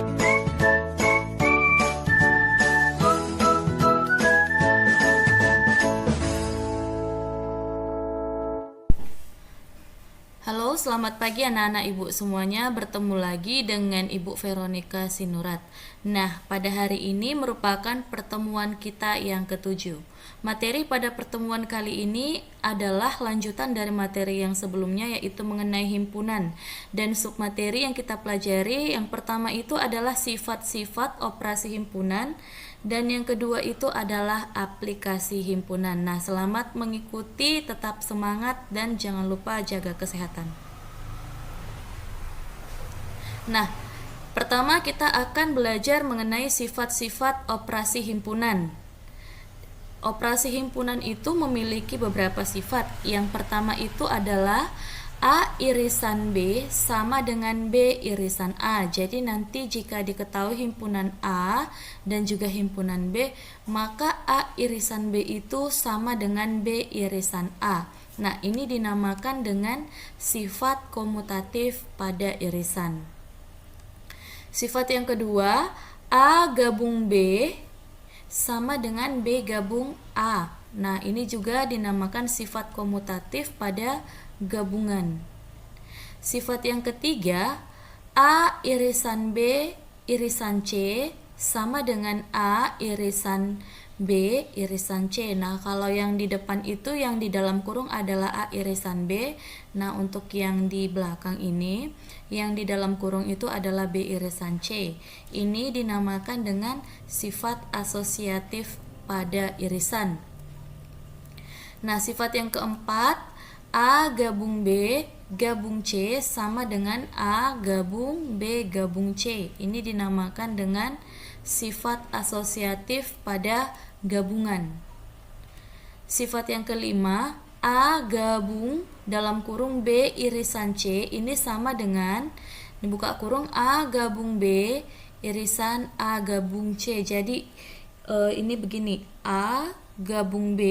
Halo, selamat pagi anak-anak ibu semuanya. Bertemu lagi dengan Ibu Veronica Sinurat. Nah, pada hari ini merupakan pertemuan kita yang ketujuh. Materi pada pertemuan kali ini adalah lanjutan dari materi yang sebelumnya, yaitu mengenai himpunan. Dan submateri yang kita pelajari yang pertama itu adalah sifat-sifat operasi himpunan, dan yang kedua itu adalah aplikasi himpunan. Nah, selamat mengikuti, tetap semangat, dan jangan lupa jaga kesehatan. Nah, pertama kita akan belajar mengenai sifat-sifat operasi himpunan. Operasi himpunan itu memiliki beberapa sifat. Yang pertama itu adalah A irisan B sama dengan B irisan A. Jadi nanti jika diketahui himpunan A dan juga himpunan B, maka A irisan B itu sama dengan B irisan A. Nah, ini dinamakan dengan sifat komutatif pada irisan. Sifat yang kedua, A gabung B sama dengan B gabung A. Nah, ini juga dinamakan sifat komutatif pada gabungan. Sifat yang ketiga, A irisan B irisan C sama dengan A irisan B irisan C. Nah, kalau yang di depan itu yang di dalam kurung adalah A irisan B. Nah, untuk yang di belakang ini, yang di dalam kurung itu adalah B irisan C. Ini dinamakan dengan sifat asosiatif pada irisan. Nah, sifat yang keempat, A gabung B gabung C sama dengan A gabung B gabung C. Ini dinamakan dengan sifat asosiatif pada gabungan. Sifat yang kelima, A gabung dalam kurung B irisan C, ini sama dengan dibuka kurung A gabung B irisan A gabung C. Jadi ini begini, A gabung B,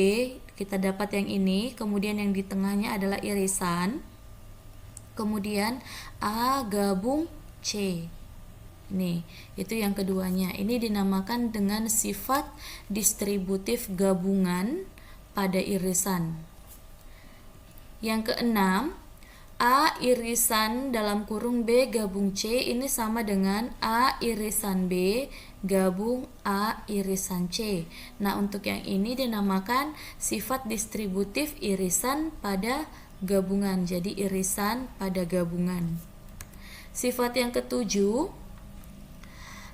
kita dapat yang ini, kemudian yang di tengahnya adalah irisan, kemudian A gabung C. Nih, itu yang keduanya. Ini dinamakan dengan sifat distributif gabungan pada irisan. Yang keenam, A irisan dalam kurung B gabung C, ini sama dengan A irisan B gabung A irisan C. Nah, untuk yang ini dinamakan sifat distributif irisan pada gabungan. Jadi irisan pada gabungan. Sifat yang ketujuh,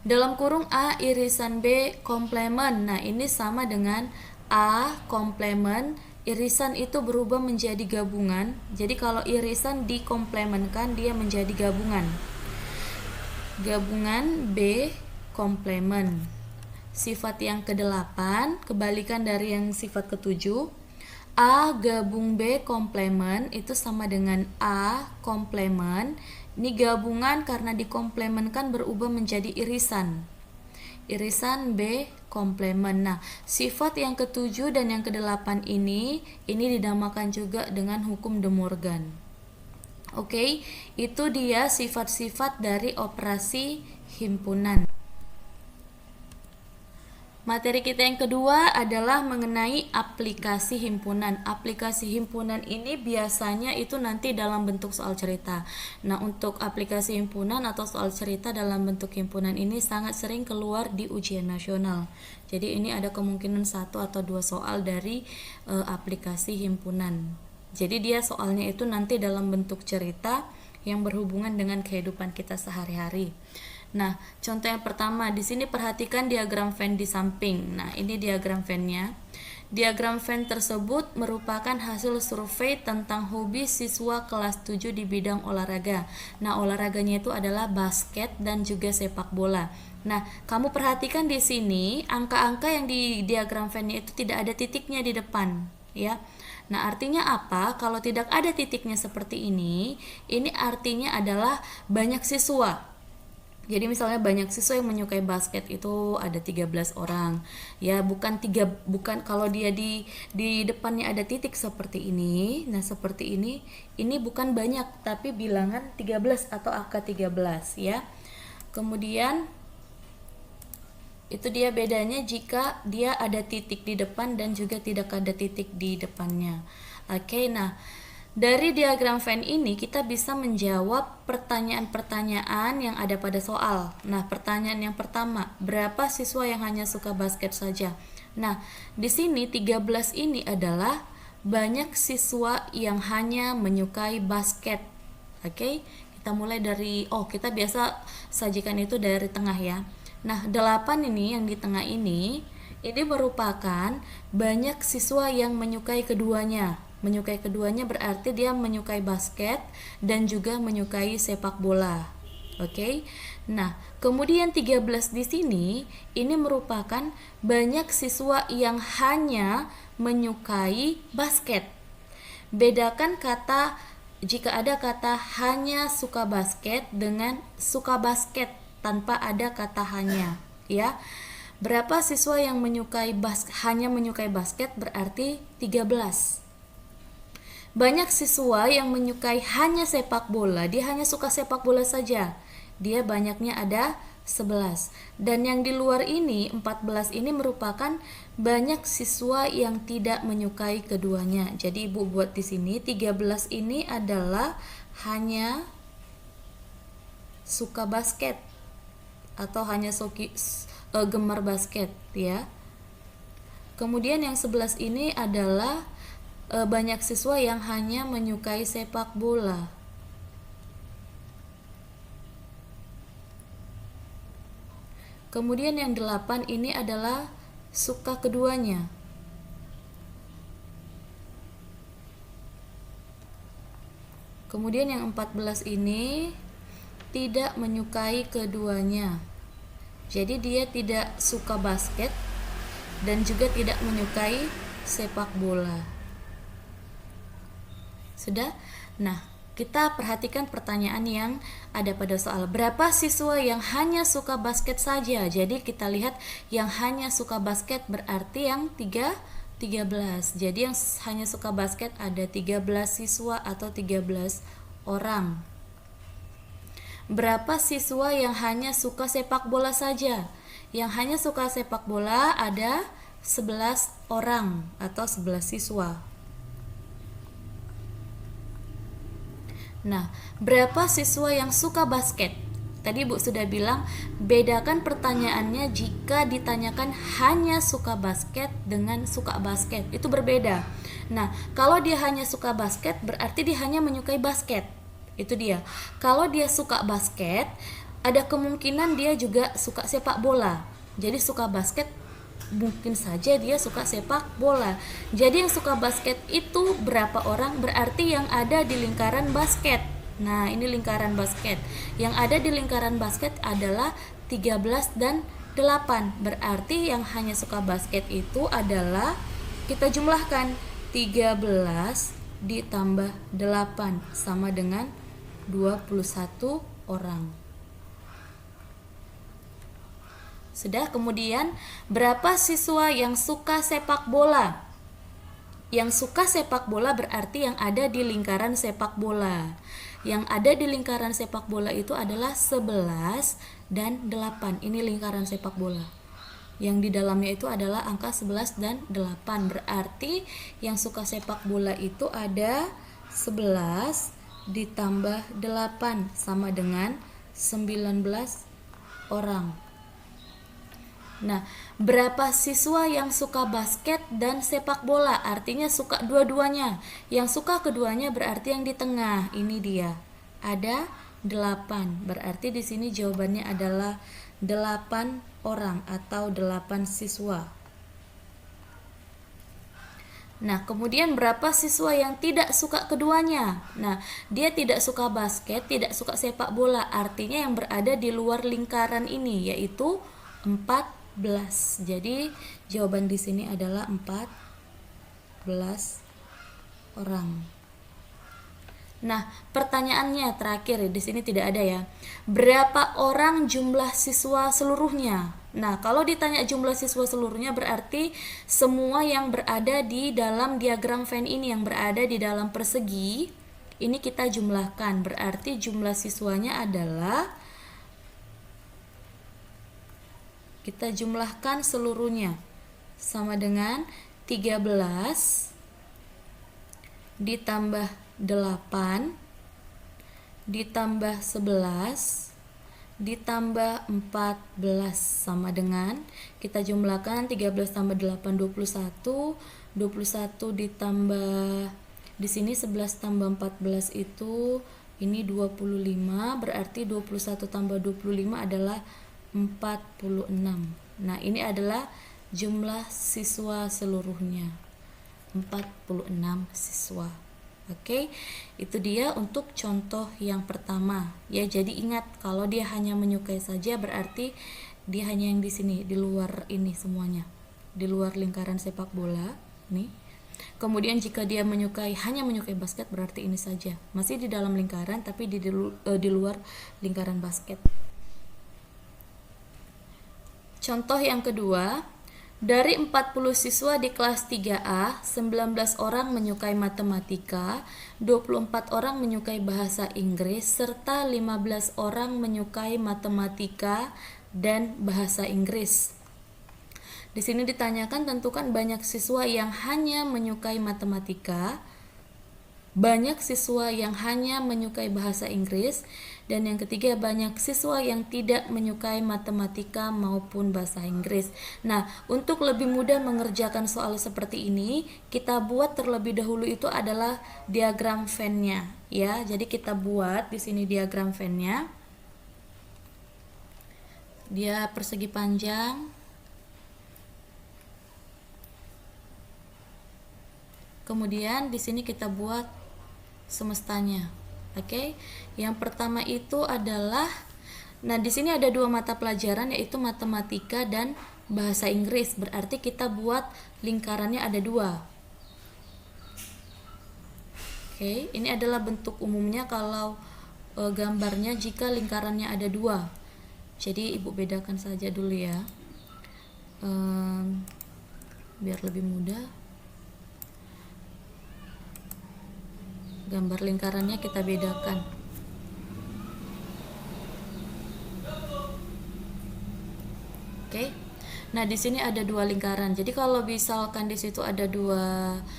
dalam kurung A irisan B komplement. Nah, ini sama dengan A komplement, irisan itu berubah menjadi gabungan. Jadi kalau irisan dikomplementkan, dia menjadi gabungan. Gabungan B komplement. Sifat yang kedelapan, kebalikan dari yang sifat ketujuh, A gabung B komplement itu sama dengan A komplement. Ini gabungan karena dikomplementkan berubah menjadi irisan. Irisan B komplement. Nah, sifat yang ketujuh dan yang kedelapan ini dinamakan juga dengan hukum De Morgan. Oke, itu dia sifat-sifat dari operasi himpunan. Materi kita yang kedua adalah mengenai aplikasi himpunan. Aplikasi himpunan ini biasanya itu nanti dalam bentuk soal cerita. Nah, untuk aplikasi himpunan atau soal cerita dalam bentuk himpunan ini sangat sering keluar di ujian nasional. Jadi ini ada kemungkinan 1 atau 2 soal dari aplikasi himpunan. Jadi dia soalnya itu nanti dalam bentuk cerita yang berhubungan dengan kehidupan kita sehari-hari. Nah, contoh yang pertama, di sini perhatikan diagram Venn di samping. Nah, ini diagram Venn-nya. Diagram Venn tersebut merupakan hasil survei tentang hobi siswa kelas 7 di bidang olahraga. Nah, olahraganya itu adalah basket dan juga sepak bola. Nah, kamu perhatikan di sini, angka-angka yang di diagram Venn-nya itu tidak ada titiknya di depan, ya. Nah, artinya apa? Kalau tidak ada titiknya seperti ini artinya adalah banyak siswa. Jadi misalnya banyak siswa yang menyukai basket itu ada 13 orang. Ya, bukan kalau dia di depannya ada titik seperti ini. Nah, seperti ini bukan banyak tapi bilangan 13 atau angka 13 ya. Kemudian itu dia bedanya jika dia ada titik di depan dan juga tidak ada titik di depannya. Oke, nah dari diagram Venn ini kita bisa menjawab pertanyaan-pertanyaan yang ada pada soal. Nah, pertanyaan yang pertama, berapa siswa yang hanya suka basket saja? Nah, di sini 13 ini adalah banyak siswa yang hanya menyukai basket. Oke, kita mulai dari, kita biasa sajikan itu dari tengah ya. Nah, 8 ini yang di tengah ini merupakan banyak siswa yang menyukai keduanya. Menyukai keduanya berarti dia menyukai basket dan juga menyukai sepak bola. Oke. Nah, kemudian 13 di sini ini merupakan banyak siswa yang hanya menyukai basket. Bedakan kata jika ada kata hanya suka basket dengan suka basket tanpa ada kata hanya, ya. Berapa siswa yang hanya menyukai basket berarti 13. Banyak siswa yang menyukai hanya sepak bola, dia hanya suka sepak bola saja. Dia banyaknya ada 11. Dan yang di luar ini 14 ini merupakan banyak siswa yang tidak menyukai keduanya. Jadi Ibu buat di sini 13 ini adalah hanya suka basket atau hanya gemar basket ya. Kemudian yang 11 ini adalah banyak siswa yang hanya menyukai sepak bola. Kemudian yang 8 ini adalah suka keduanya. Kemudian yang 14 ini tidak menyukai keduanya. Jadi dia tidak suka basket dan juga tidak menyukai sepak bola. Sudah? Nah, kita perhatikan pertanyaan yang ada pada soal. Berapa siswa yang hanya suka basket saja? Jadi kita lihat yang hanya suka basket berarti yang 13. Jadi yang hanya suka basket ada 13 siswa atau 13 orang. Berapa siswa yang hanya suka sepak bola saja? Yang hanya suka sepak bola ada 11 orang atau 11 siswa. Nah, berapa siswa yang suka basket? Tadi Bu sudah bilang, bedakan pertanyaannya jika ditanyakan hanya suka basket dengan suka basket. Itu berbeda. Nah, kalau dia hanya suka basket, berarti dia hanya menyukai basket. Itu dia. Kalau dia suka basket, ada kemungkinan dia juga suka sepak bola. Jadi suka basket mungkin saja dia suka sepak bola. Jadi yang suka basket itu berapa orang? Berarti yang ada di lingkaran basket. Nah, ini lingkaran basket. Yang ada di lingkaran basket adalah 13 dan 8. Berarti yang hanya suka basket itu adalah, kita jumlahkan, 13 ditambah 8 sama dengan 21 orang. Sudah. Kemudian berapa siswa yang suka sepak bola? Yang suka sepak bola berarti yang ada di lingkaran sepak bola. Yang ada di lingkaran sepak bola itu adalah 11 dan 8. Ini lingkaran sepak bola. Yang di dalamnya itu adalah angka 11 dan 8. Berarti yang suka sepak bola itu ada 11 ditambah 8 sama dengan 19 orang. Nah, berapa siswa yang suka basket dan sepak bola? Artinya suka dua-duanya. Yang suka keduanya berarti yang di tengah. Ini dia. Ada 8. Berarti di sini jawabannya adalah 8 orang atau 8 siswa. Nah, kemudian berapa siswa yang tidak suka keduanya? Nah, dia tidak suka basket, tidak suka sepak bola. Artinya yang berada di luar lingkaran ini, yaitu 14. Jadi jawaban di sini adalah 14 orang. Nah, pertanyaannya terakhir di sini tidak ada ya. Berapa orang jumlah siswa seluruhnya? Nah, kalau ditanya jumlah siswa seluruhnya berarti semua yang berada di dalam diagram Venn ini, yang berada di dalam persegi, ini kita jumlahkan. Berarti jumlah siswanya adalah Kita jumlahkan seluruhnya. Sama dengan 13 ditambah 8 ditambah 11 ditambah 14 sama dengan, kita jumlahkan 13 tambah 8 21, 21 ditambah di sini 11 tambah 14 itu ini 25, berarti 21 tambah 25 adalah 46. Nah, ini adalah jumlah siswa seluruhnya, 46 siswa. Oke, itu dia untuk contoh yang pertama ya. Jadi ingat, kalau dia hanya menyukai saja berarti dia hanya yang di sini, di luar ini semuanya, di luar lingkaran sepak bola nih. Kemudian jika dia hanya menyukai basket berarti ini saja, masih di dalam lingkaran tapi di luar lingkaran basket. Contoh yang kedua, dari 40 siswa di kelas 3A, 19 orang menyukai matematika, 24 orang menyukai bahasa Inggris, serta 15 orang menyukai matematika dan bahasa Inggris. Di sini ditanyakan tentukan banyak siswa yang hanya menyukai matematika, banyak siswa yang hanya menyukai bahasa Inggris, dan yang ketiga banyak siswa yang tidak menyukai matematika maupun bahasa Inggris. Nah, untuk lebih mudah mengerjakan soal seperti ini, kita buat terlebih dahulu itu adalah diagram Venn-nya ya. Jadi kita buat di sini diagram Venn-nya. Dia persegi panjang. Kemudian di sini kita buat semestanya. Oke. Yang pertama itu adalah, nah di sini ada dua mata pelajaran yaitu matematika dan bahasa Inggris. Berarti kita buat lingkarannya ada dua. Oke, ini adalah bentuk umumnya kalau gambarnya jika lingkarannya ada dua. Jadi ibu bedakan saja dulu ya, biar lebih mudah. Gambar lingkarannya kita bedakan. Oke. Nah, di sini ada dua lingkaran. Jadi kalau misalkan di situ ada dua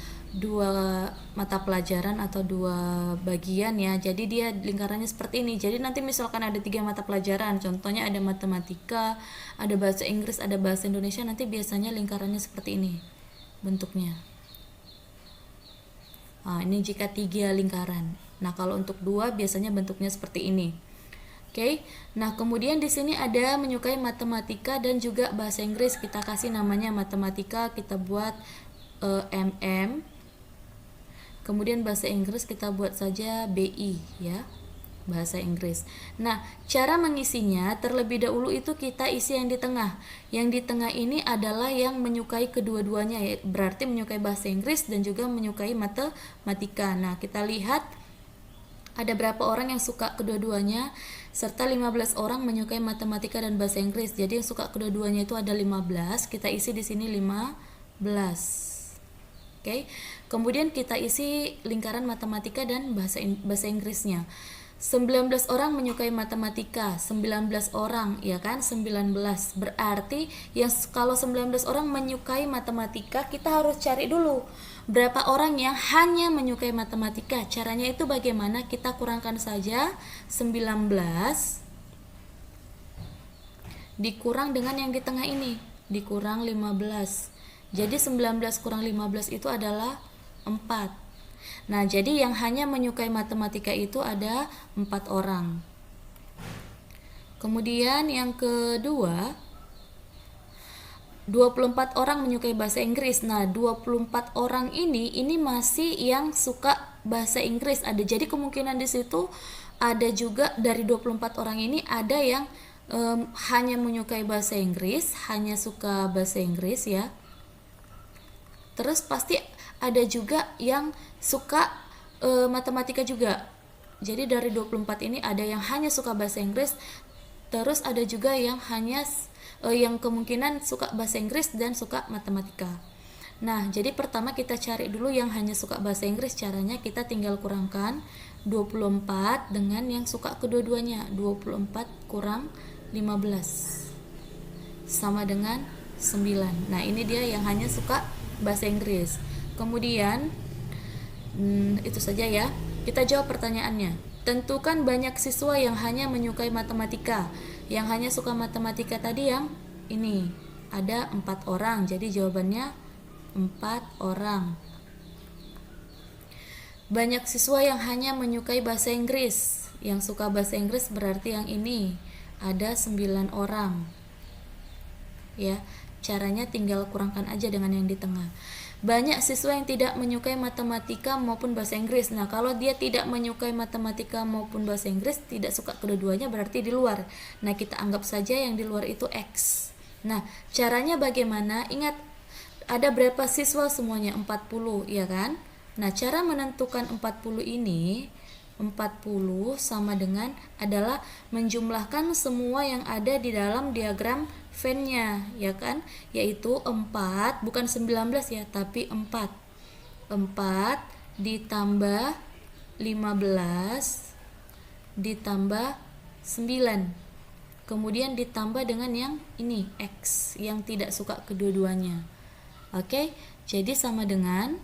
mata pelajaran atau dua bagian ya. Jadi dia lingkarannya seperti ini. Jadi nanti misalkan ada 3 mata pelajaran, contohnya ada matematika, ada bahasa Inggris, ada bahasa Indonesia, nanti biasanya lingkarannya seperti ini bentuknya. Nah, ini jika 3 lingkaran. Nah, kalau untuk 2 biasanya bentuknya seperti ini. Oke. Nah, kemudian di sini ada menyukai matematika dan juga bahasa Inggris. Kita kasih namanya matematika, kita buat MM. Kemudian bahasa Inggris kita buat saja BI ya. Bahasa Inggris. Nah, cara mengisinya terlebih dahulu itu kita isi yang di tengah. Yang di tengah ini adalah yang menyukai kedua-duanya, ya, berarti menyukai bahasa Inggris dan juga menyukai matematika. Nah, kita lihat ada berapa orang yang suka kedua-duanya, serta 15 orang menyukai matematika dan bahasa Inggris. Jadi yang suka kedua-duanya itu ada 15, kita isi di sini 15. Oke. Kemudian kita isi lingkaran matematika dan bahasa Inggrisnya. 19 orang menyukai matematika, 19 orang ya kan, 19. Berarti yang kalau 19 orang menyukai matematika, kita harus cari dulu berapa orang yang hanya menyukai matematika. Caranya itu bagaimana? Kita kurangkan saja 19 dikurang dengan yang di tengah ini, dikurang 15. Jadi 19 kurang 15 itu adalah 4. Nah, jadi yang hanya menyukai matematika itu ada 4 orang. Kemudian yang kedua, 24 orang menyukai bahasa Inggris. Nah, 24 orang ini masih yang suka bahasa Inggris. Jadi kemungkinan di situ ada juga dari 24 orang ini ada yang hanya menyukai bahasa Inggris, hanya suka bahasa Inggris ya. Terus pasti ada juga yang suka matematika juga. Jadi dari 24 ini ada yang hanya suka bahasa Inggris, terus ada juga yang hanya yang kemungkinan suka bahasa Inggris dan suka matematika. Nah, jadi pertama kita cari dulu yang hanya suka bahasa Inggris. Caranya kita tinggal kurangkan 24 dengan yang suka kedua-duanya. 24 kurang 15. sama dengan 9. Nah, ini dia yang hanya suka bahasa Inggris. Kemudian itu saja ya. Kita jawab pertanyaannya. Tentukan banyak siswa yang hanya menyukai matematika. Yang hanya suka matematika tadi yang ini. Ada 4 orang. Jadi jawabannya 4 orang. Banyak siswa yang hanya menyukai bahasa Inggris. Yang suka bahasa Inggris berarti yang ini. Ada 9 orang. Ya, caranya tinggal kurangkan aja dengan yang di tengah. Banyak siswa yang tidak menyukai matematika maupun bahasa Inggris. Nah, kalau dia tidak menyukai matematika maupun bahasa Inggris, tidak suka kedua-duanya, berarti di luar. Nah, kita anggap saja yang di luar itu X. Nah, caranya bagaimana? Ingat, ada berapa siswa semuanya? 40, ya kan? Nah, cara menentukan 40 ini, 40 sama dengan adalah menjumlahkan semua yang ada di dalam diagram Venn-nya, ya kan? Yaitu 4, bukan 19 ya, tapi 4. 4 ditambah 15 ditambah 9. Kemudian ditambah dengan yang ini, X, yang tidak suka kedua-duanya. Oke, jadi sama dengan,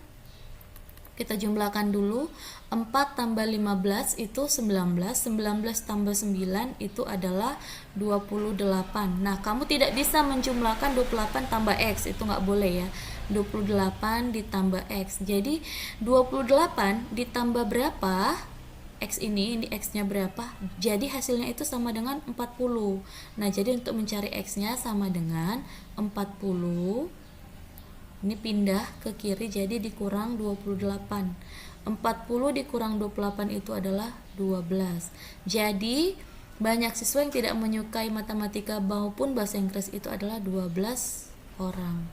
kita jumlahkan dulu, 4 tambah 15 itu 19, 19 tambah 9 itu adalah 28. Nah, kamu tidak bisa menjumlahkan 28 tambah X, itu nggak boleh ya. 28 ditambah X, jadi 28 ditambah berapa? X ini X-nya berapa? Jadi hasilnya itu sama dengan 40. Nah, jadi untuk mencari X-nya sama dengan 40. Ini pindah ke kiri, jadi dikurang 28. 40 dikurang 28 itu adalah 12. Jadi banyak siswa yang tidak menyukai matematika maupun bahasa Inggris itu adalah 12 orang.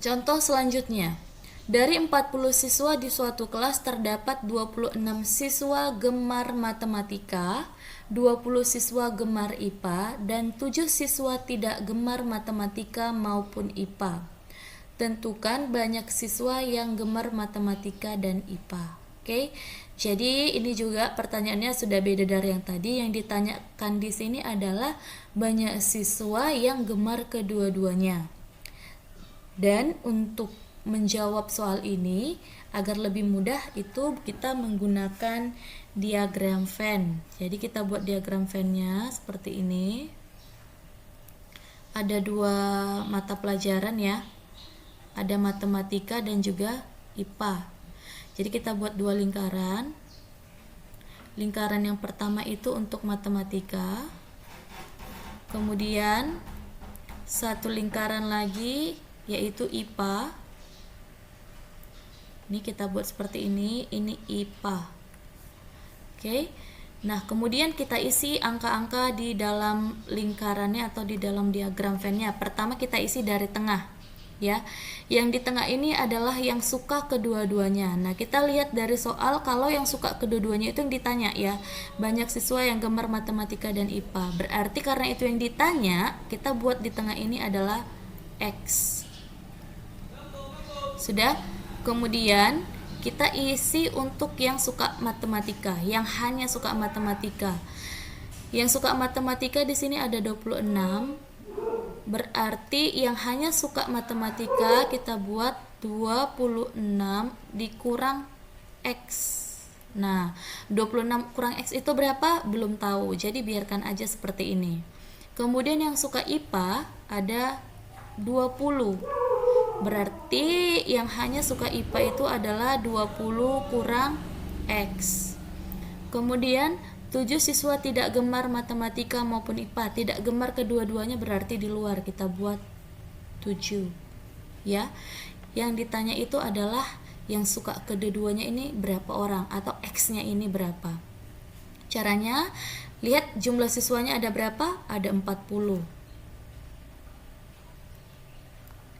Contoh selanjutnya. Dari 40 siswa di suatu kelas terdapat 26 siswa gemar matematika, 20 siswa gemar IPA, dan 7 siswa tidak gemar matematika maupun IPA. Tentukan banyak siswa yang gemar matematika dan IPA. Oke, jadi ini juga pertanyaannya sudah beda dari yang tadi. Yang ditanyakan di sini adalah banyak siswa yang gemar kedua-duanya. Dan untuk menjawab soal ini agar lebih mudah itu kita menggunakan diagram Venn. Jadi kita buat diagram Venn-nya seperti ini. Ada 2 mata pelajaran ya. Ada matematika dan juga IPA. Jadi kita buat 2 lingkaran. Lingkaran yang pertama itu untuk matematika. Kemudian satu lingkaran lagi yaitu IPA. Ini kita buat seperti ini IPA. Oke. Nah, kemudian kita isi angka-angka di dalam lingkarannya atau di dalam diagram Venn-nya. Pertama kita isi dari tengah, ya. Yang di tengah ini adalah yang suka kedua-duanya. Nah, kita lihat dari soal, kalau yang suka kedua-duanya itu yang ditanya ya. Banyak siswa yang gemar matematika dan IPA. Berarti karena itu yang ditanya, kita buat di tengah ini adalah X. Sudah? Kemudian kita isi untuk yang suka matematika, yang hanya suka matematika. Yang suka matematika di sini ada 26. Berarti yang hanya suka matematika kita buat 26 dikurang X. Nah, 26 kurang X itu berapa? Belum tahu. Jadi biarkan aja seperti ini. Kemudian yang suka IPA ada 20. Berarti yang hanya suka IPA itu adalah 20 kurang X. Kemudian 7 siswa tidak gemar matematika maupun IPA. Tidak gemar kedua-duanya berarti di luar. Kita buat 7. Ya. Yang ditanya itu adalah yang suka kedua-duanya ini berapa orang atau X-nya ini berapa. Caranya, lihat jumlah siswanya ada berapa? Ada 40.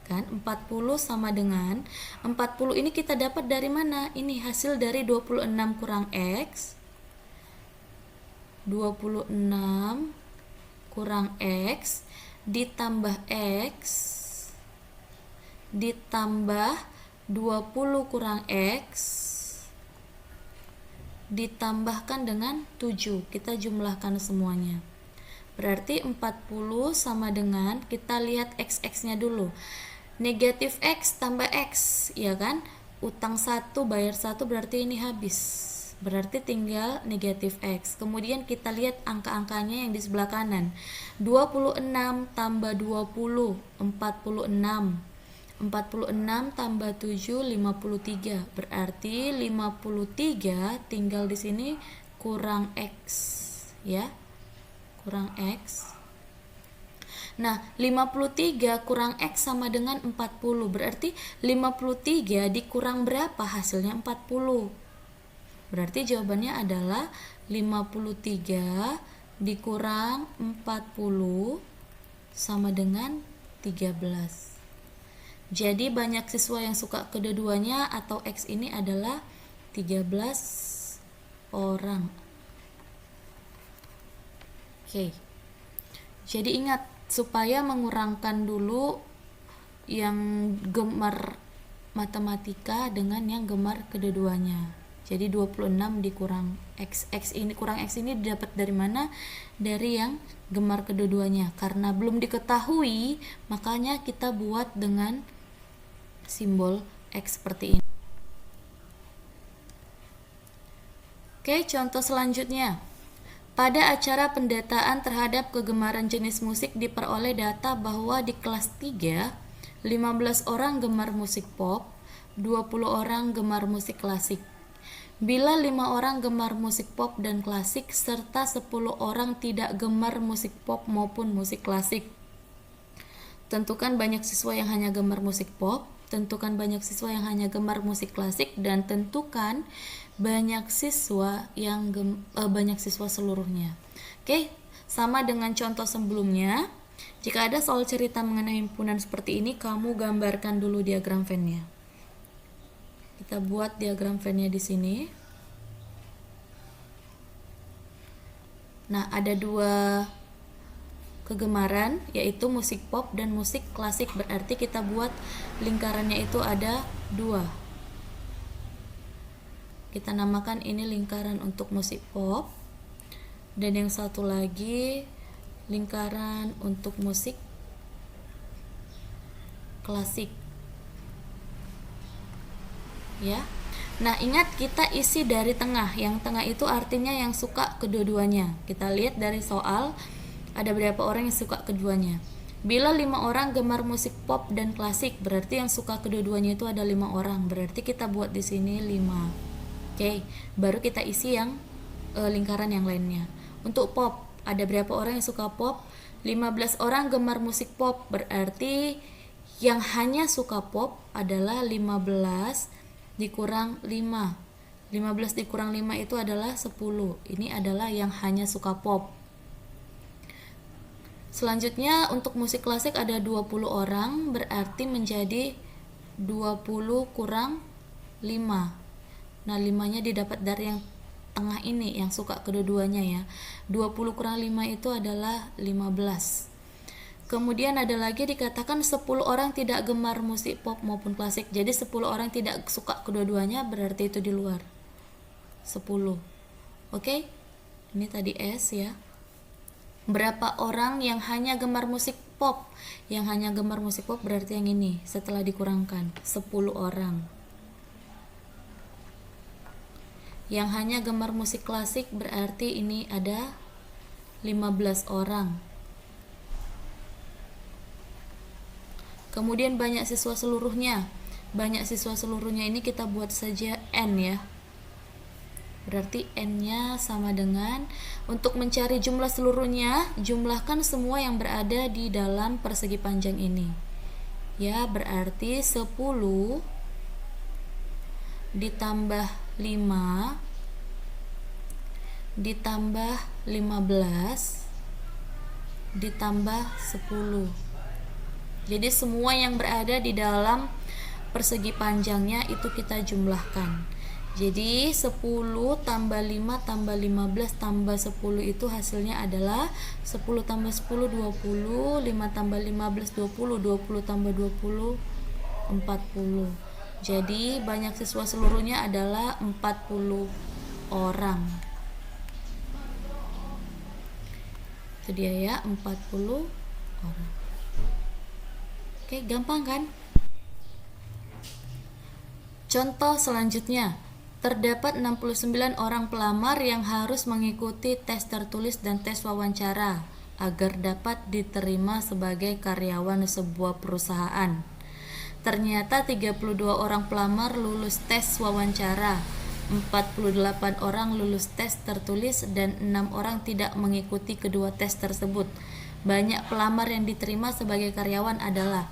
Kan 40 sama dengan 40 ini kita dapat dari mana? Ini hasil dari 26 kurang X. 26 kurang X ditambah X ditambah 20 kurang X ditambahkan dengan 7. Kita jumlahkan semuanya. Berarti 40 sama dengan, kita lihat x-nya dulu. Negatif x tambah x, ya kan? Utang 1 bayar 1 berarti ini habis. Berarti tinggal negatif x. Kemudian kita lihat angka-angkanya yang di sebelah kanan. 26 tambah 20, 46. 46 tambah 7, 53. Berarti 53 tinggal di sini kurang x, ya. Kurang x. Nah, 53 kurang x sama dengan 40. Berarti 53 dikurang berapa? Hasilnya 40. Berarti jawabannya adalah 53 dikurang 40 sama dengan 13. Jadi banyak siswa yang suka kedua-duanya atau X ini adalah 13 orang. Oke. Jadi ingat, supaya mengurangkan dulu yang gemar matematika dengan yang gemar kedua-duanya. Jadi 26 dikurang X. Kurang X ini didapat dari mana? Dari yang gemar kedua-duanya. Karena belum diketahui, makanya kita buat dengan simbol X seperti ini. Oke, contoh selanjutnya. Pada acara pendataan terhadap kegemaran jenis musik diperoleh data bahwa di kelas 3, 15 orang gemar musik pop, 20 orang gemar musik klasik. Bila 5 orang gemar musik pop dan klasik, serta 10 orang tidak gemar musik pop maupun musik klasik. Tentukan banyak siswa yang hanya gemar musik pop, tentukan banyak siswa yang hanya gemar musik klasik, dan tentukan banyak siswa yang banyak siswa seluruhnya. Oke, sama dengan contoh sebelumnya. Jika ada soal cerita mengenai himpunan seperti ini, kamu gambarkan dulu diagram Venn-nya. Kita buat diagram Venn-nya di sini. Nah, ada 2 kegemaran, yaitu musik pop dan musik klasik. Berarti kita buat lingkarannya itu ada 2. Kita namakan ini lingkaran untuk musik pop, dan yang satu lagi lingkaran untuk musik klasik, ya. Nah, ingat, kita isi dari tengah. Yang tengah itu artinya yang suka kedua-duanya. Kita lihat dari soal, ada berapa orang yang suka keduanya. Bila 5 orang gemar musik pop dan klasik, berarti yang suka kedua-duanya itu ada 5 orang. Berarti kita buat di sini 5. Oke, baru kita isi yang lingkaran yang lainnya. Untuk pop, ada berapa orang yang suka pop? 15 orang gemar musik pop. Berarti yang hanya suka pop adalah 15 dikurang 5. 15 dikurang 5 itu adalah 10. Ini adalah yang hanya suka pop. Selanjutnya untuk musik klasik ada 20 orang, berarti menjadi 20 kurang 5. Nah, 5-nya didapat dari yang tengah ini, yang suka kedua-duanya, ya. 20 kurang 5 itu adalah 15. Kemudian ada lagi dikatakan 10 orang tidak gemar musik pop maupun klasik. Jadi 10 orang tidak suka kedua-duanya, berarti itu di luar. 10. Oke? Ini tadi S, ya. Berapa orang yang hanya gemar musik pop? Yang hanya gemar musik pop berarti yang ini, setelah dikurangkan 10 orang. Yang hanya gemar musik klasik berarti ini ada 15 orang. Kemudian banyak siswa seluruhnya. Banyak siswa seluruhnya ini kita buat saja N, ya. Berarti N-nya sama dengan, untuk mencari jumlah seluruhnya, jumlahkan semua yang berada di dalam persegi panjang ini. Ya, berarti 10 ditambah 5 ditambah 15 ditambah 10. Jadi semua yang berada di dalam persegi panjangnya itu kita jumlahkan. Jadi 10 tambah 5 tambah 15 tambah 10 itu hasilnya adalah 10 tambah 10 20, 5 tambah 15 20, 20 tambah 20 40. Jadi banyak siswa seluruhnya adalah 40 orang. Itu dia ya, 40 orang. Oke, gampang kan? Contoh selanjutnya, terdapat 69 orang pelamar yang harus mengikuti tes tertulis dan tes wawancara agar dapat diterima sebagai karyawan sebuah perusahaan. Ternyata 32 orang pelamar lulus tes wawancara, 48 orang lulus tes tertulis, dan 6 orang tidak mengikuti kedua tes tersebut. Banyak pelamar yang diterima sebagai karyawan adalah.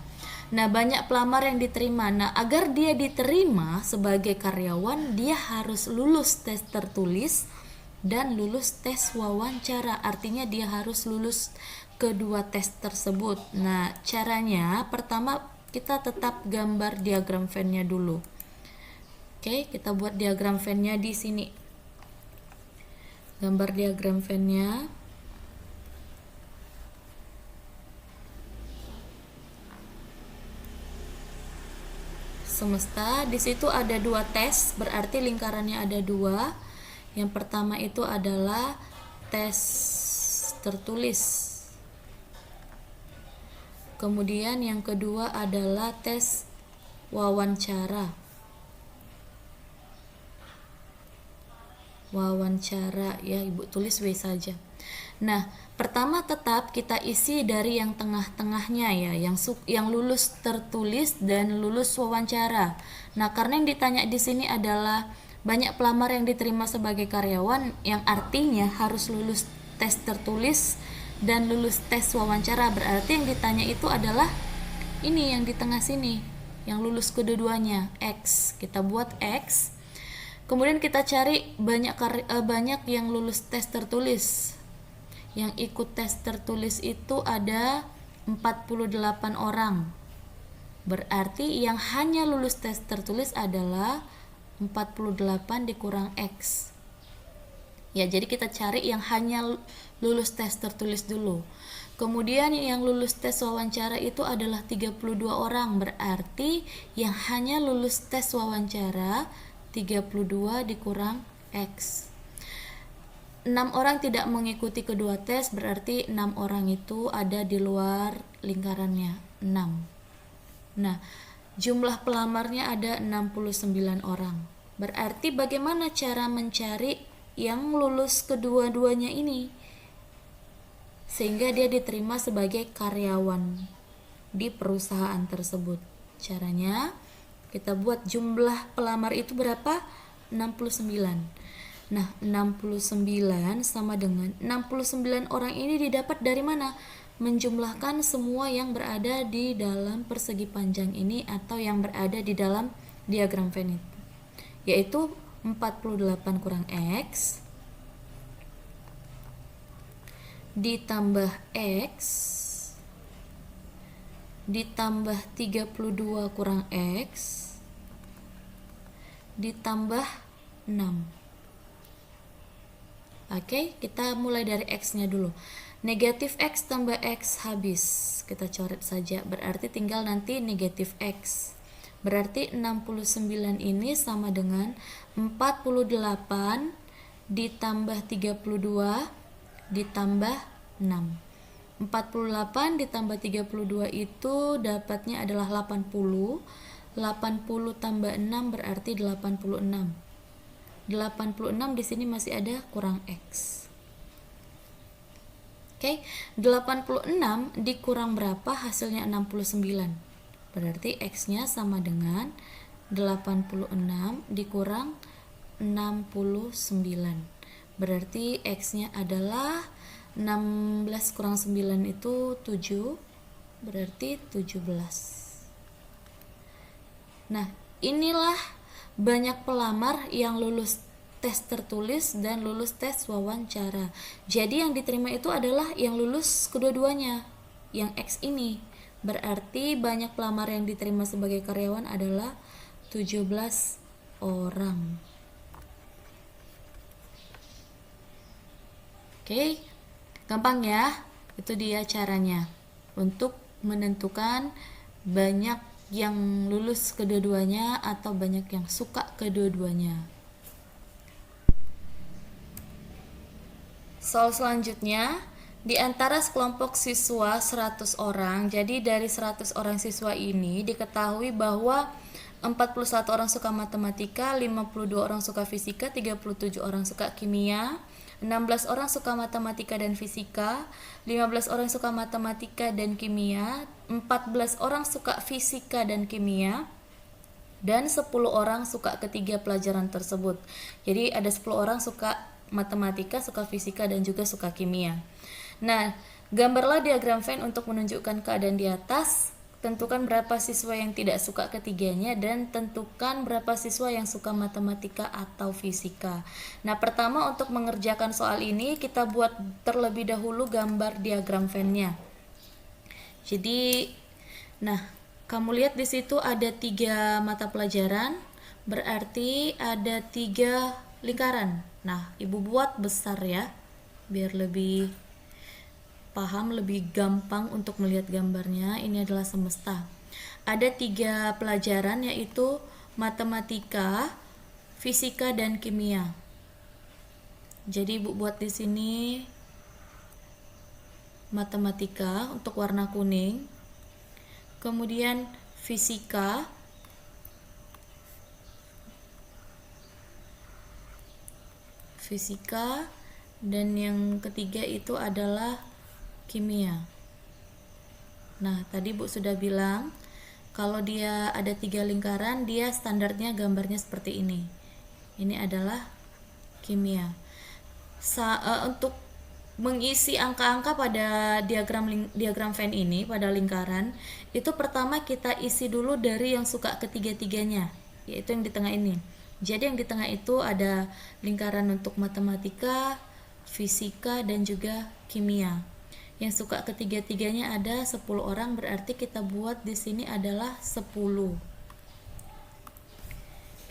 Nah, banyak pelamar yang diterima. Nah, agar dia diterima sebagai karyawan, dia harus lulus tes tertulis dan lulus tes wawancara. Artinya dia harus lulus kedua tes tersebut. Nah, caranya pertama kita tetap gambar diagram Venn-nya dulu. Oke, kita buat diagram Venn-nya di sini. Gambar diagram Venn-nya. Semesta, di situ ada 2 tes, berarti lingkarannya ada 2. Yang pertama itu adalah tes tertulis. Kemudian yang kedua adalah tes wawancara. Wawancara ya, Ibu tulis W saja. Nah, pertama tetap kita isi dari yang tengah-tengahnya ya, yang lulus tertulis dan lulus wawancara. Nah, karena yang ditanya di sini adalah banyak pelamar yang diterima sebagai karyawan, yang artinya harus lulus tes tertulis dan lulus tes wawancara. Berarti yang ditanya itu adalah ini yang di tengah sini, yang lulus kedua-duanya, X. Kita buat X. Kemudian kita cari banyak yang lulus tes tertulis. Yang ikut tes tertulis itu ada 48 orang. Berarti yang hanya lulus tes tertulis adalah 48 dikurang X. Ya, jadi kita cari yang hanya lulus tes tertulis dulu. Kemudian yang lulus tes wawancara itu adalah 32 orang. Berarti yang hanya lulus tes wawancara 32 dikurang X. 6 orang tidak mengikuti kedua tes, berarti 6 orang itu ada di luar lingkarannya, 6. Nah, jumlah pelamarnya ada 69 orang. Berarti bagaimana cara mencari yang lulus kedua-duanya ini sehingga dia diterima sebagai karyawan di perusahaan tersebut? Caranya kita buat jumlah pelamar itu berapa? 69. Nah, 69 sama dengan 69 orang ini didapat dari mana? Menjumlahkan semua yang berada di dalam persegi panjang ini atau yang berada di dalam diagram Venn itu, yaitu 48 kurang X ditambah X ditambah 32 kurang X ditambah 6. Oke, kita mulai dari X-nya dulu. Negatif X tambah X habis. Kita coret saja, berarti tinggal nanti negatif X. Berarti 69 ini sama dengan 48 ditambah 32 ditambah 6. 48 ditambah 32 itu dapatnya adalah 80. 80 tambah 6 berarti 86. 86 di sini masih ada kurang X. Oke, 86 dikurang berapa? Hasilnya 69. Berarti X-nya sama dengan 86 dikurang 69. Berarti X-nya adalah 16 kurang 9 itu 7. Berarti 17. Nah, inilah banyak pelamar yang lulus tes tertulis dan lulus tes wawancara. Jadi yang diterima itu adalah yang lulus kedua-duanya, yang X ini. Berarti banyak pelamar yang diterima sebagai karyawan adalah 17 orang. Oke, gampang ya. Itu dia caranya untuk menentukan banyak yang lulus kedua-duanya atau banyak yang suka kedua-duanya. Soal selanjutnya, Di antara sekelompok siswa 100 orang, jadi dari 100 orang siswa ini diketahui bahwa 41 orang suka matematika, 52 orang suka fisika, 37 orang suka kimia, 16 orang suka matematika dan fisika, 15 orang suka matematika dan kimia, 14 orang suka fisika dan kimia, dan 10 orang suka ketiga pelajaran tersebut. Jadi ada 10 orang suka matematika, suka fisika, dan juga suka kimia. Nah, gambarlah diagram Venn untuk menunjukkan keadaan di atas. Tentukan berapa siswa yang tidak suka ketiganya dan tentukan berapa siswa yang suka matematika atau fisika. Nah, pertama untuk mengerjakan soal ini kita buat terlebih dahulu gambar diagram Venn-nya. Jadi, nah, kamu lihat di situ ada 3 mata pelajaran, berarti ada 3 lingkaran. Nah, ibu buat besar ya, biar lebih paham, lebih gampang untuk melihat gambarnya. Ini adalah semesta. Ada 3 pelajaran, yaitu matematika, fisika, dan kimia. Jadi ibu buat di sini matematika untuk warna kuning, kemudian fisika, dan yang ketiga itu adalah kimia. Nah, tadi Bu sudah bilang kalau dia ada 3 lingkaran, dia standarnya gambarnya seperti ini. Ini adalah kimia. Untuk mengisi angka-angka pada diagram Venn ini pada lingkaran, itu pertama kita isi dulu dari yang suka ketiga-tiganya, yaitu yang di tengah ini. Jadi yang di tengah itu ada lingkaran untuk matematika, fisika, dan juga kimia. Yang suka ketiga-tiganya ada 10 orang, berarti kita buat di sini adalah 10.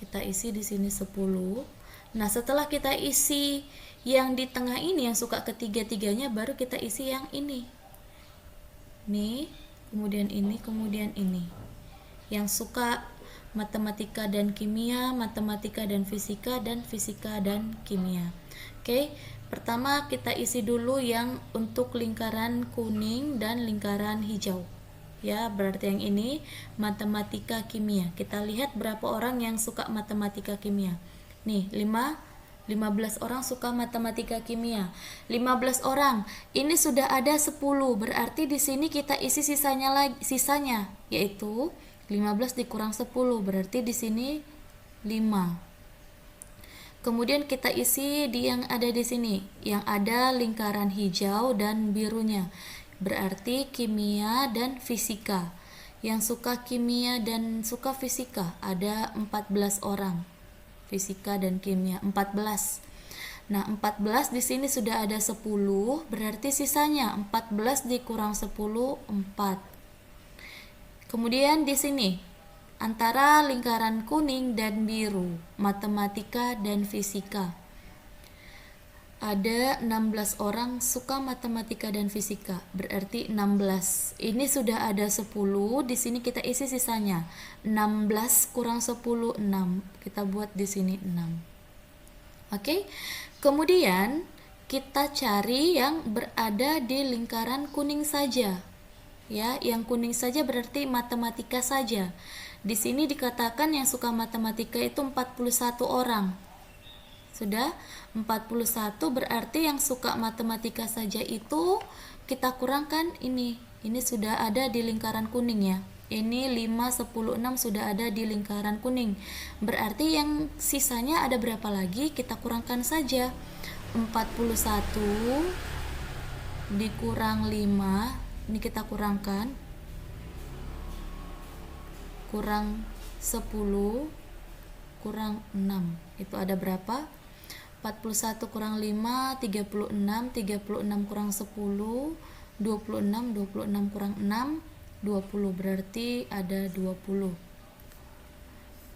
Kita isi di sini 10. Nah, setelah kita isi yang di tengah ini yang suka ketiga-tiganya, baru kita isi yang ini. Nih, kemudian ini, kemudian ini. Yang suka matematika dan kimia, matematika dan fisika dan kimia. Oke. Pertama kita isi dulu yang untuk lingkaran kuning dan lingkaran hijau. Ya, berarti yang ini matematika kimia. Kita lihat berapa orang yang suka matematika kimia. Nih, 15 orang suka matematika kimia. 15 orang. Ini sudah ada 10. Berarti di sini kita isi sisanya yaitu 15 dikurang 10. Berarti di sini 5. Kemudian kita isi di yang ada di sini, yang ada lingkaran hijau dan birunya. Berarti kimia dan fisika. Yang suka kimia dan suka fisika ada 14 orang. Fisika dan kimia 14. Nah, 14 di sini sudah ada 10, berarti sisanya 14 dikurang 10, 4. Kemudian di sini antara lingkaran kuning dan biru, matematika dan fisika. Ada 16 orang suka matematika dan fisika, berarti 16. Ini sudah ada 10, di sini kita isi sisanya. 16 kurang 10, 6. Kita buat di sini 6. Oke. Kemudian kita cari yang berada di lingkaran kuning saja. Ya, yang kuning saja berarti matematika saja. Di sini dikatakan yang suka matematika itu 41 orang. Sudah 41, berarti yang suka matematika saja itu kita kurangkan ini. Ini sudah ada di lingkaran kuning ya. Ini 5, 10, 6 sudah ada di lingkaran kuning. Berarti yang sisanya ada berapa lagi? Kita kurangkan saja. 41 dikurang 5. Ini kita kurangkan. Kurang 10 kurang 6, itu ada berapa? 41 kurang 5, 36. 36 kurang 10, 26. 26 kurang 6, 20. Berarti ada 20.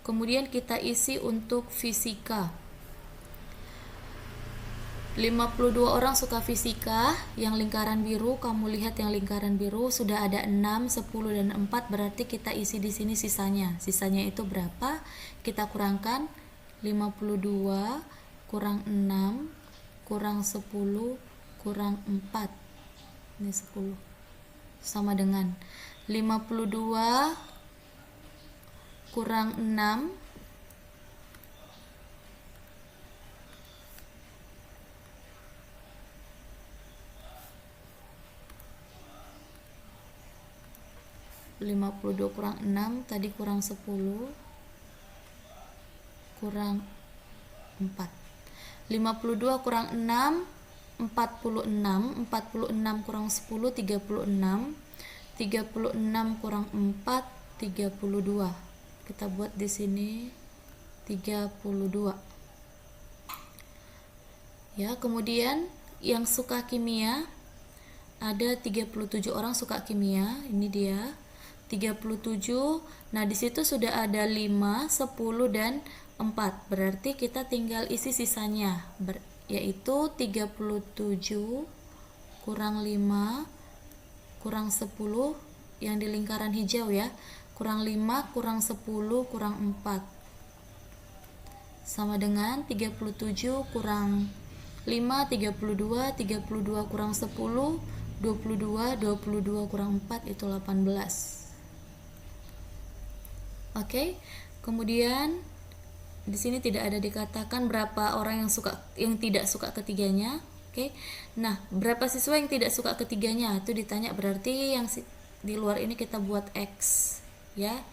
Kemudian kita isi untuk fisika. 52 orang suka fisika, yang lingkaran biru, kamu lihat yang lingkaran biru sudah ada 6, 10 dan 4, berarti kita isi di sini sisanya. Sisanya itu berapa? Kita kurangkan 52 kurang 6 kurang 10 kurang 4. Ini 10. Sama dengan 52 kurang 6 52 kurang 6 tadi kurang 10 kurang 4. 52 kurang 6 46. 46 kurang 10 36. 36 kurang 4 32. Kita buat di sini 32. Ya, kemudian yang suka kimia ada 37 orang suka kimia. Ini dia 37. Nah, di situ sudah ada 5, 10 dan 4. Berarti kita tinggal isi sisanya, yaitu 37 kurang 5 kurang 10 yang di lingkaran hijau ya. Kurang 5 kurang 10 kurang 4. Sama dengan 37 kurang 5 32, 32 kurang 10 22, 22 kurang 4 itu 18. Oke, kemudian di sini tidak ada dikatakan berapa orang yang tidak suka ketiganya. Oke. Nah, berapa siswa yang tidak suka ketiganya? Itu ditanya, berarti yang di luar ini kita buat X, ya.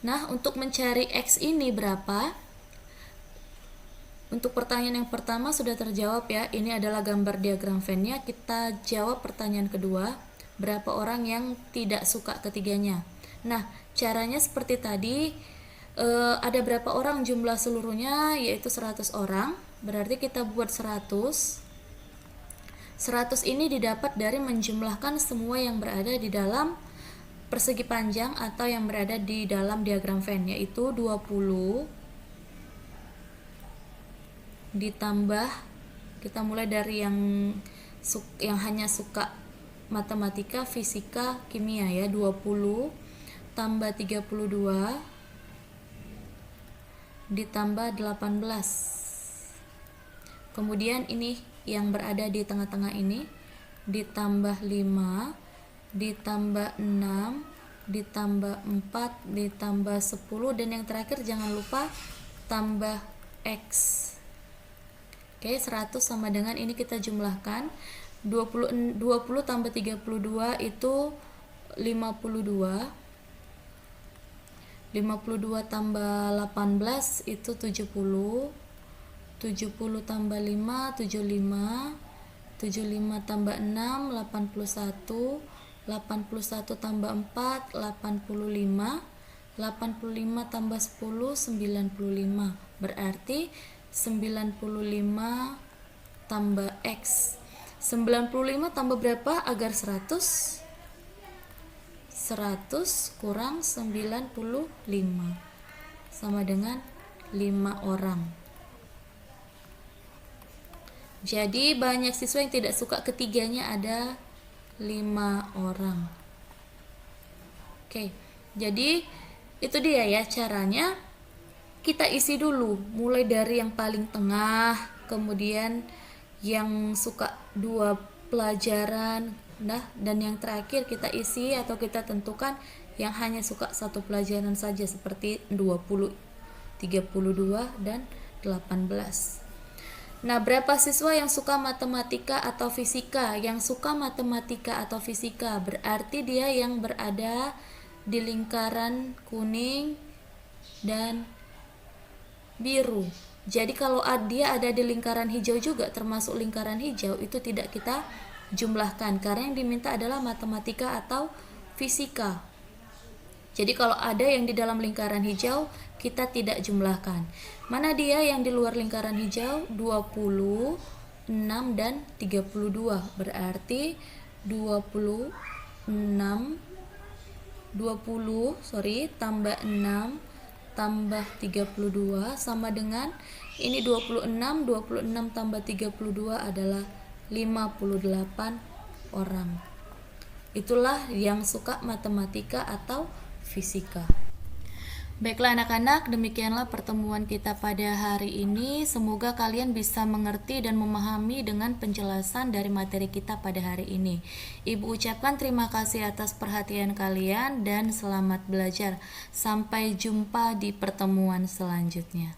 Nah, untuk mencari X ini berapa? Untuk pertanyaan yang pertama sudah terjawab ya. Ini adalah gambar diagram Venn-nya. Kita jawab pertanyaan kedua, berapa orang yang tidak suka ketiganya. Nah, caranya seperti tadi, ada berapa orang jumlah seluruhnya, yaitu 100 orang. Berarti kita buat 100. 100 ini didapat dari menjumlahkan semua yang berada di dalam persegi panjang atau yang berada di dalam diagram Venn, yaitu 20 ditambah, kita mulai dari yang hanya suka matematika, fisika, kimia ya, 20 tambah 32 ditambah 18. Kemudian ini yang berada di tengah-tengah ini ditambah 5 ditambah 6 ditambah 4 ditambah 10 dan yang terakhir jangan lupa tambah X. Oke, 100 sama dengan ini kita jumlahkan 20 tambah 32 itu 52. 52 tambah 18 itu 70. 70 tambah 5 75. 75 tambah 6 81. 81 tambah 4 85. 85 tambah 10 95. Berarti 95 tambah X. 95 tambah berapa agar 100? 100 kurang 95 sama dengan 5 orang. Jadi banyak siswa yang tidak suka ketiganya, ada 5 orang. Oke, jadi itu dia ya caranya. Kita isi dulu mulai dari yang paling tengah, kemudian yang suka 2 pelajaran, dan yang terakhir kita isi atau kita tentukan yang hanya suka 1 pelajaran saja seperti 20, 32 dan 18. Nah, berapa siswa yang suka matematika atau fisika? Yang suka matematika atau fisika berarti dia yang berada di lingkaran kuning dan biru. Jadi kalau dia ada di lingkaran hijau juga, termasuk lingkaran hijau, itu tidak kita jumlahkan karena yang diminta adalah matematika atau fisika. Jadi kalau ada yang di dalam lingkaran hijau, kita tidak jumlahkan. Mana dia yang di luar lingkaran hijau? 20, 6 dan 32. Berarti 20 tambah 6 tambah 32 sama dengan ini 26 tambah 32 adalah 58 orang. Itulah yang suka matematika atau fisika. Baiklah anak-anak, demikianlah pertemuan kita pada hari ini. Semoga kalian bisa mengerti dan memahami dengan penjelasan dari materi kita pada hari ini. Ibu ucapkan terima kasih atas perhatian kalian dan selamat belajar. Sampai jumpa di pertemuan selanjutnya.